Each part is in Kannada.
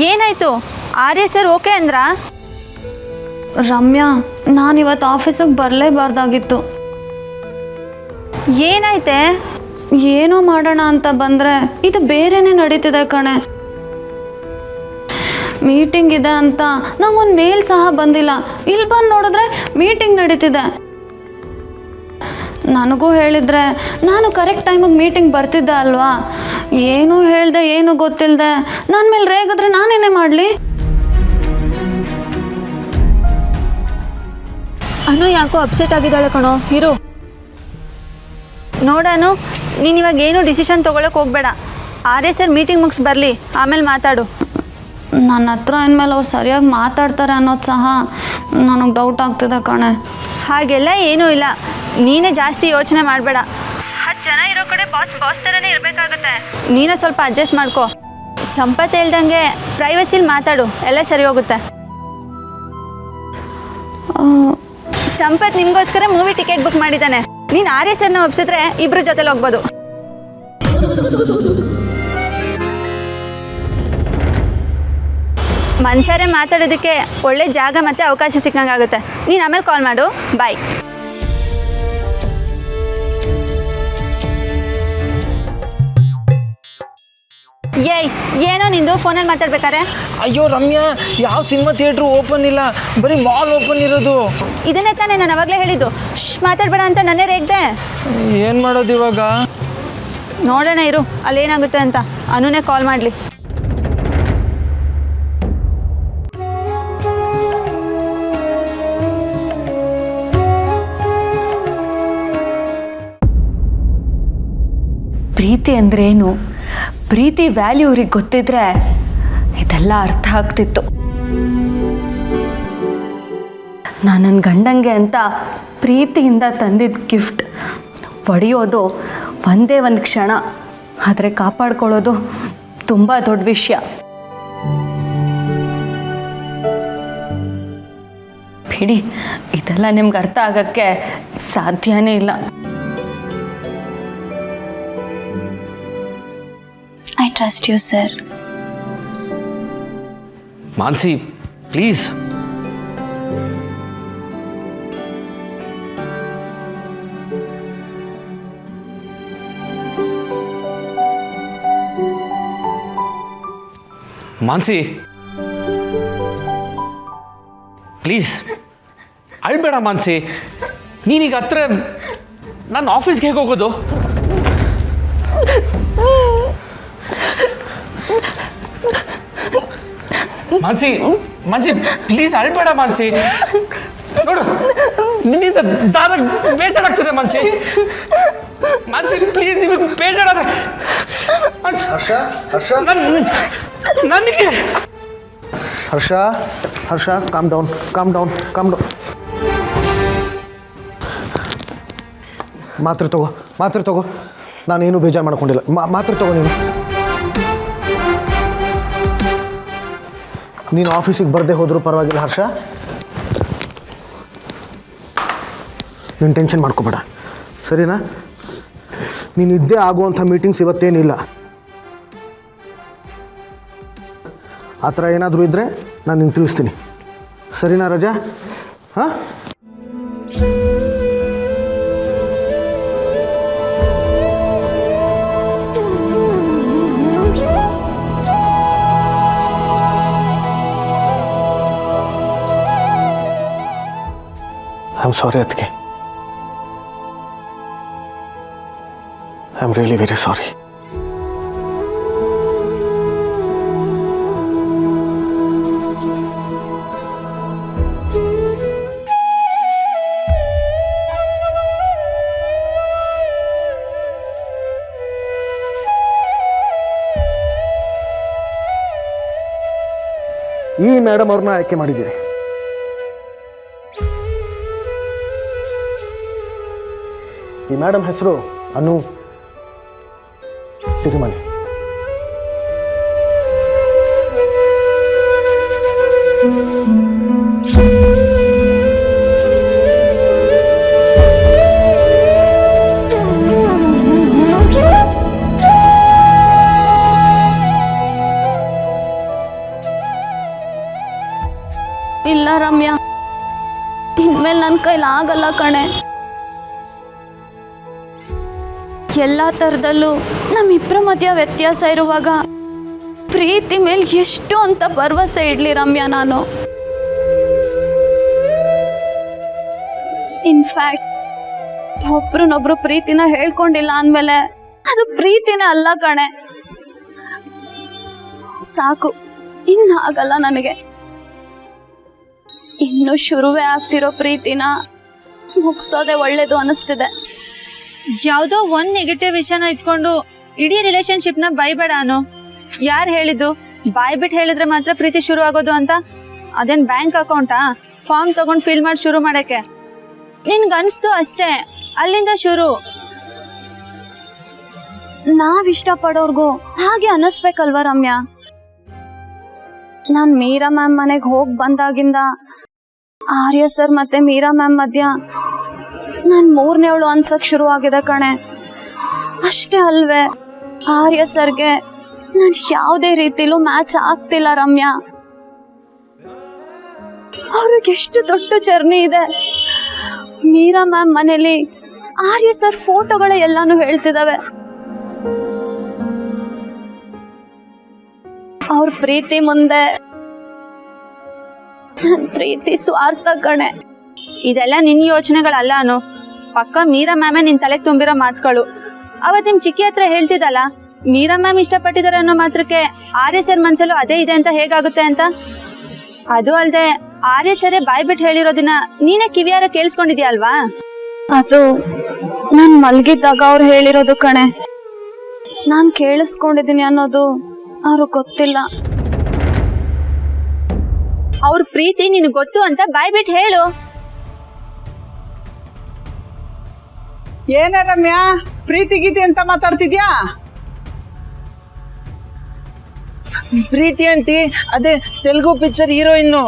ಏನಾಯಿತು? ಆರ್ಯ ಸರ್ ಓಕೆ ಅಂದ್ರಾ? ರಮ್ಯಾ, ನಾನಿವತ್ತು ಆಫೀಸಿಗೆ ಬರಲೇಬಾರ್ದಾಗಿತ್ತು. ಏನಾಯ್ತೆ? ಏನೋ ಮಾಡೋಣ ಅಂತ ಬಂದರೆ ಇದು ಬೇರೆನೇ ನಡೀತಿದೆ ಕಣೆ. ಮೀಟಿಂಗ್ ಇದೆ ಅಂತ ನಂಗೊಂದು ಮೇಲ್ ಸಹ ಬಂದಿಲ್ಲ. ಇಲ್ಲಿ ಬಂದು ನೋಡಿದ್ರೆ ಮೀಟಿಂಗ್ ನಡೀತಿದೆ. ನನಗೂ ಹೇಳಿದರೆ ನಾನು ಕರೆಕ್ಟ್ ಟೈಮಿಗೆ ಮೀಟಿಂಗ್ ಬರ್ತಿದ್ದೆ ಅಲ್ವಾ? ಏನೂ ಹೇಳ್ದೆ, ಏನೂ ಗೊತ್ತಿಲ್ಲದೆ ನನ್ನ ಮೇಲೆ ರೇಗಿದ್ರೆ ನಾನೇನೇ ಮಾಡಲಿ? ಅನು ಯಾಕೋ ಅಪ್ಸೆಟ್ ಆಗಿದ್ದಾಳೆ ಕಣೋ. ಇರು ನೋಡಾನು, ನೀನು ಇವಾಗ ಏನೂ ಡಿಸಿಷನ್ ತೊಗೊಳಕ್ಕೆ ಹೋಗಬೇಡ. ಆರ್ಯ ಸರ್ ಮೀಟಿಂಗ್ ಮುಗಿಸಿ ಬರಲಿ, ಆಮೇಲೆ ಮಾತಾಡು. ನನ್ನ ಹತ್ರ ಇನ್ಮೇಲೆ ಅವ್ರು ಸರಿಯಾಗಿ ಮಾತಾಡ್ತಾರೆ ಅನ್ನೋದು ಸಹ ನನಗೆ ಡೌಟ್ ಆಗ್ತಿದೆ ಕಣೆ. ಹಾಗೆಲ್ಲ ಏನೂ ಇಲ್ಲ, ನೀನೇ ಜಾಸ್ತಿ ಯೋಚನೆ ಮಾಡಬೇಡ. 10 ಜನ ಇರೋ ಕಡೆ ಬಾಸ್ ಥರನೇ ಇರಬೇಕಾಗುತ್ತೆ. ನೀನೇ ಸ್ವಲ್ಪ ಅಡ್ಜಸ್ಟ್ ಮಾಡ್ಕೊ. ಸಂಪತ್ ಹೇಳ್ದಂಗೆ ಪ್ರೈವಸಿಲಿ ಮಾತಾಡು, ಎಲ್ಲ ಸರಿ ಹೋಗುತ್ತೆ. ಸಂಪತ್ ನಿಮಗೋಸ್ಕರ ಮೂವಿ ಟಿಕೆಟ್ ಬುಕ್ ಮಾಡಿದ್ದಾನೆ. ನೀನು ಆರ್ಯ ಸರ್ನ ಒಪ್ಸಿದ್ರೆ ಇಬ್ಬರು ಜೊತೆಲಿ ಹೋಗ್ಬೋದು. ಮನ್ಸಾರೆ ಮಾತಾಡೋದಕ್ಕೆ ಒಳ್ಳೆ ಜಾಗ ಮತ್ತು ಅವಕಾಶ ಸಿಕ್ಕಂಗಾಗುತ್ತೆ. ನೀನು ಆಮೇಲೆ ಕಾಲ್ ಮಾಡು. ಬಾಯ್. ಏಯ್, ಏನೋ ನಿಂದು ಫೋನಲ್ಲಿ ಮಾತಾಡ್ಬೇಕಾರೆ? ಅಯ್ಯೋ ರಮ್ಯಾ, ಯಾವ ಸಿನಿಮಾ ಥಿಯೇಟ್ರು ಓಪನ್ ಇಲ್ಲ, ಬರೀ ಮಾಲ್ ಓಪನ್ ಇರೋದು. ಇದನ್ನೇ ತಾನೇ ನಾನು ಅವಾಗಲೇ ಹೇಳಿದ್ದು, ಮಾತಾಡಬೇಡ ಅಂತ ನನ್ನೇ ರೇಗ್ದೆ. ಏನು ಮಾಡೋದು ಇವಾಗ? ನೋಡೋಣ ಇರು, ಅಲ್ಲೇನಾಗುತ್ತೆ ಅಂತ. ಅನುನೇ ಕಾಲ್ ಮಾಡಲಿ. ಪ್ರೀತಿ ಅಂದ್ರೇನು, ಪ್ರೀತಿ ವ್ಯಾಲ್ಯೂ ಇವ್ರಿಗೆ ಗೊತ್ತಿದ್ರೆ ಇದೆಲ್ಲ ಅರ್ಥ ಆಗ್ತಿತ್ತು. ನಾನು ನನ್ನ ಗಂಡಂಗೆ ಅಂತ ಪ್ರೀತಿಯಿಂದ ತಂದಿದ್ದ ಗಿಫ್ಟ್ ಒಡೆಯೋದು ಒಂದೇ ಒಂದು ಕ್ಷಣ, ಆದರೆ ಕಾಪಾಡ್ಕೊಳ್ಳೋದು ತುಂಬ ದೊಡ್ಡ ವಿಷಯ. ಬಿಡಿ, ಇದೆಲ್ಲ ನಿಮ್ಗೆ ಅರ್ಥ ಆಗೋಕ್ಕೆ ಸಾಧ್ಯನೇ ಇಲ್ಲ. I trust you, sir. Mansi, please. Mansi, please ಅಳ್ಬೇಡ ಮಾನ್ಸಿ. ನೀನೀಗ ಹತ್ರ ನನ್ನ ಆಫೀಸ್ಗೆ ಹೇಗೆ ಹೋಗೋದು? ಮಾನ್ಸಿ, ಮಾನ್ಸಿ ಪ್ಲೀಸ್ ಅಳ್ಬೇಡ ಮಾನ್ಸಿ. ನೋಡು, ನಿನ್ನಿಂದ ದಾದ ಬೇಜಾರಾಗ್ತದೆ ಮಾನ್ಸಿ. ಮಾನ್ಸಿ ಪ್ಲೀಸ್, ನಿಮಗೆ ಬೇಜಾರಾದ್ರೆ ನನಗೆ. ಹರ್ಷ ಕಾಮ್ ಡೌನ್. ಮಾತ್ರೆ ತಗೋ. ನಾನೇನು ಬೇಜಾರು ಮಾಡ್ಕೊಂಡಿಲ್ಲ. ಮಾತ್ರೆ ತಗೋ. ನೀನು ಆಫೀಸಿಗೆ ಬರದೆ ಹೋದರೂ ಪರವಾಗಿಲ್ಲ ಹರ್ಷ. ನೀನು ಟೆನ್ಷನ್ ಮಾಡ್ಕೋಬೇಡ, ಸರಿನಾ? ನೀನು ಇದ್ದೇ ಆಗುವಂಥ ಮೀಟಿಂಗ್ಸ್ ಇವತ್ತೇನಿಲ್ಲ. ಆ ಥರ ಏನಾದರೂ ಇದ್ದರೆ ನಾನು ನಿಂಗೆ ತಿಳಿಸ್ತೀನಿ, ಸರಿನಾ ರಜಾ? ಹಾಂ, I'm sorry, Atke. I'm really very sorry. ಈ ಮೇಡಮ್ ಅವ್ರನ್ನ ಆಯ್ಕೆ ಮಾಡಿದ್ದೀರಿ. ಈ ಮೇಡಮ್ ಹೆಸರು ಅನು ಸಿರಿಮನೆ. ರಮ್ಯಾ, ಇನ್ಮೇಲೆ ನನ್ನ ಕೈಲಿ ಆಗಲ್ಲ ಕಣೆ. ಎಲ್ಲ ಥರದಲ್ಲೂ ನಮ್ಮಿಬ್ಬರ ಮಧ್ಯ ವ್ಯತ್ಯಾಸ ಇರುವಾಗ ಪ್ರೀತಿ ಮೇಲೆ ಎಷ್ಟು ಅಂತ ಭರವಸೆ ಇಡ್ಲಿ ರಮ್ಯಾ ನಾನು. ಇನ್ಫ್ಯಾಕ್ಟ್ ಒಬ್ರನ್ನೊಬ್ರು ಪ್ರೀತಿನ ಹೇಳ್ಕೊಂಡಿಲ್ಲ ಅಂದಮೇಲೆ ಅದು ಪ್ರೀತಿನೇ ಅಲ್ಲ ಕಣೆ. ಸಾಕು, ಇನ್ನಾಗಲ್ಲ ನನಗೆ. ಇನ್ನು ಶುರುವೇ ಆಗ್ತಿರೋ ಪ್ರೀತಿನ ಮುಗಿಸೋದೆ ಒಳ್ಳೇದು ಅನಿಸ್ತಿದೆ. ಯಾವುದೋ ಒಂದು ನೆಗೆಟಿವ್ ವಿಷಯನ ಇಟ್ಕೊಂಡು ಇಡೀ ರಿಲೇಶನ್ಶಿಪ್ನ ಬೈಬೇಡ ಅನು. ಯಾರು ಹೇಳಿದ್ದು ಬಾಯ್ ಬಿಟ್ಟು ಹೇಳಿದ್ರೆ ಮಾತ್ರ ಪ್ರೀತಿ ಶುರು ಆಗೋದು ಅಂತ? ಅದೇನು ಬ್ಯಾಂಕ್ ಅಕೌಂಟಾ ಫಾರ್ಮ್ ತಗೊಂಡು ಫಿಲ್ ಮಾಡಿ ಶುರು ಮಾಡೋಕ್ಕೆ? ನಿನ್ಗನ್ಸ್ತು ಅಷ್ಟೇ, ಅಲ್ಲಿಂದ ಶುರು. ನಾವಿಷ್ಟಪಡೋರ್ಗೂ ಹಾಗೆ ಅನ್ನಿಸ್ಬೇಕಲ್ವ ರಮ್ಯಾ? ನಾನು ಮೀರಾ ಮ್ಯಾಮ್ ಮನೆಗೆ ಹೋಗಿ ಬಂದಾಗಿಂದ ಆರ್ಯ ಸರ್ ಮತ್ತೆ ಮೀರಾ ಮ್ಯಾಮ್ ಮಧ್ಯ ನಾನು ಮೂರನೇವಳು ಅನ್ಸಕ್ ಶುರು ಆಗಿದೆ ಕಣೆ. ಅಷ್ಟೇ ಅಲ್ವೇ, ಆರ್ಯ ಸರ್ಗೆ ನಾನು ಯಾವುದೇ ರೀತಿಲೂ ಮ್ಯಾಚ್ ಆಗ್ತಿಲ್ಲ ರಮ್ಯಾ. ಅವ್ರಿಗೆ ಎಷ್ಟು ದೊಡ್ಡ ಜರ್ನಿ ಇದೆ. ಮೀರಾ ಮ್ಯಾಮ್ ಮನೇಲಿ ಆರ್ಯ ಸರ್ ಫೋಟೋಗಳ ಎಲ್ಲಾನು ಹೇಳ್ತಿದ್ದಾವೆ. ಅವ್ರ ಪ್ರೀತಿ ಮುಂದೆ ನನ್ನ ಪ್ರೀತಿ ಸ್ವಾರ್ಥ ಕಣೆ. ಇದೆಲ್ಲ ನಿನ್ನ ಯೋಚನೆಗಳಲ್ಲ ಅನು, ಪಕ್ಕ ಮೀರಾ ಮ್ಯಾಮೇ ನಿನ್ನ ತಲೆಗೆ ತುಂಬಿರೋ ಮಾತುಗಳು. ಅವತ್ತು ನಿಮ್ಮ ಚಿಕ್ಕಿ ಹತ್ರ ಹೇಳ್ತಿದ್ದಲ್ಲ, ಮೀರಾ ಮ್ಯಾಮ್ ಇಷ್ಟಪಟ್ಟಿದ್ದಾರೆ ಅನ್ನೋ ಮಾತ್ರಕ್ಕೆ ಆರ್ಯ ಸರ್ ಮನಸ್ಸಲ್ಲೂ ಅದೇ ಇದೆ ಅಂತ ಹೇಗಾಗುತ್ತೆ ಅಂತ. ಅದು ಅಲ್ಲದೆ ಆರ್ಯ ಸರೇ ಬಾಯ್ ಬಿಟ್ಟು ಹೇಳಿರೋದನ್ನ ನೀನೇ ಕಿವಿಯಾರ ಕೇಳಿಸ್ಕೊಂಡಿದ್ಯಾ ಅಲ್ವಾ? ಅದು ನಾನು ಮಲಗಿದ್ದಾಗ ಅವ್ರು ಹೇಳಿರೋದು ಕಣೆ. ನಾನು ಕೇಳಿಸ್ಕೊಂಡಿದ್ದೀನಿ ಅನ್ನೋದು ಅವ್ರಿಗೆ ಗೊತ್ತಿಲ್ಲ. ಅವ್ರ ಪ್ರೀತಿ ನಿನಗೆ ಗೊತ್ತು ಅಂತ ಬಾಯ್ ಬಿಟ್ಟು ಹೇಳು. ಏನ ರಮ್ಯಾ, ಪ್ರೀತಿ ಗೀತಿ ಅಂತ ಮಾತಾಡ್ತಿದ್ಯಾ? ಪ್ರೀತಿ ಆಂಟಿ ಅದೇ ತೆಲುಗು ಪಿಕ್ಚರ್ ಹೀರೋಯಿನ್ನು.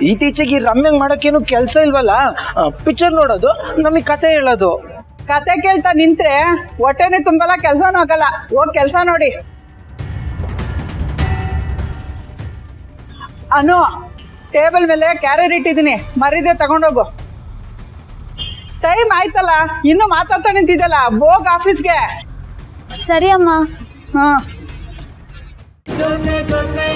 ಇತ್ತೀಚೆಗೆ ರಮ್ಯಂಗ್ ಮಾಡಕ್ಕೇನು ಕೆಲಸ ಇಲ್ವಲ್ಲ, ಪಿಕ್ಚರ್ ನೋಡೋದು, ನಮಗೆ ಕತೆ ಹೇಳೋದು. ಕತೆ ಕೇಳ್ತಾ ನಿಂತ್ರೆ ಹೊಟ್ಟೆನೆ ತುಂಬಲ್ಲ, ಕೆಲ್ಸನೂ ಆಗಲ್ಲ. ಹೋಗ್ ಕೆಲ್ಸ ನೋಡಿ. ಅನು, ಟೇಬಲ್ ಮೇಲೆ ಕ್ಯಾರಿಯರ್ ಇಟ್ಟಿದ್ದೀನಿ, ಮರಿದೆ ತಗೊಂಡೋಗು. ಟೈಮ್ ಆಯ್ತಲ್ಲ, ಇನ್ನು ಮಾತಾಡ್ತಾ ನಿಂತಿದ್ದಲ್ಲ, ಹೋಗ್ ಆಫೀಸ್ಗೆ. ಸರಿ ಅಮ್ಮ. ಹಾ. ಜೊತೆ ಜೊತೆ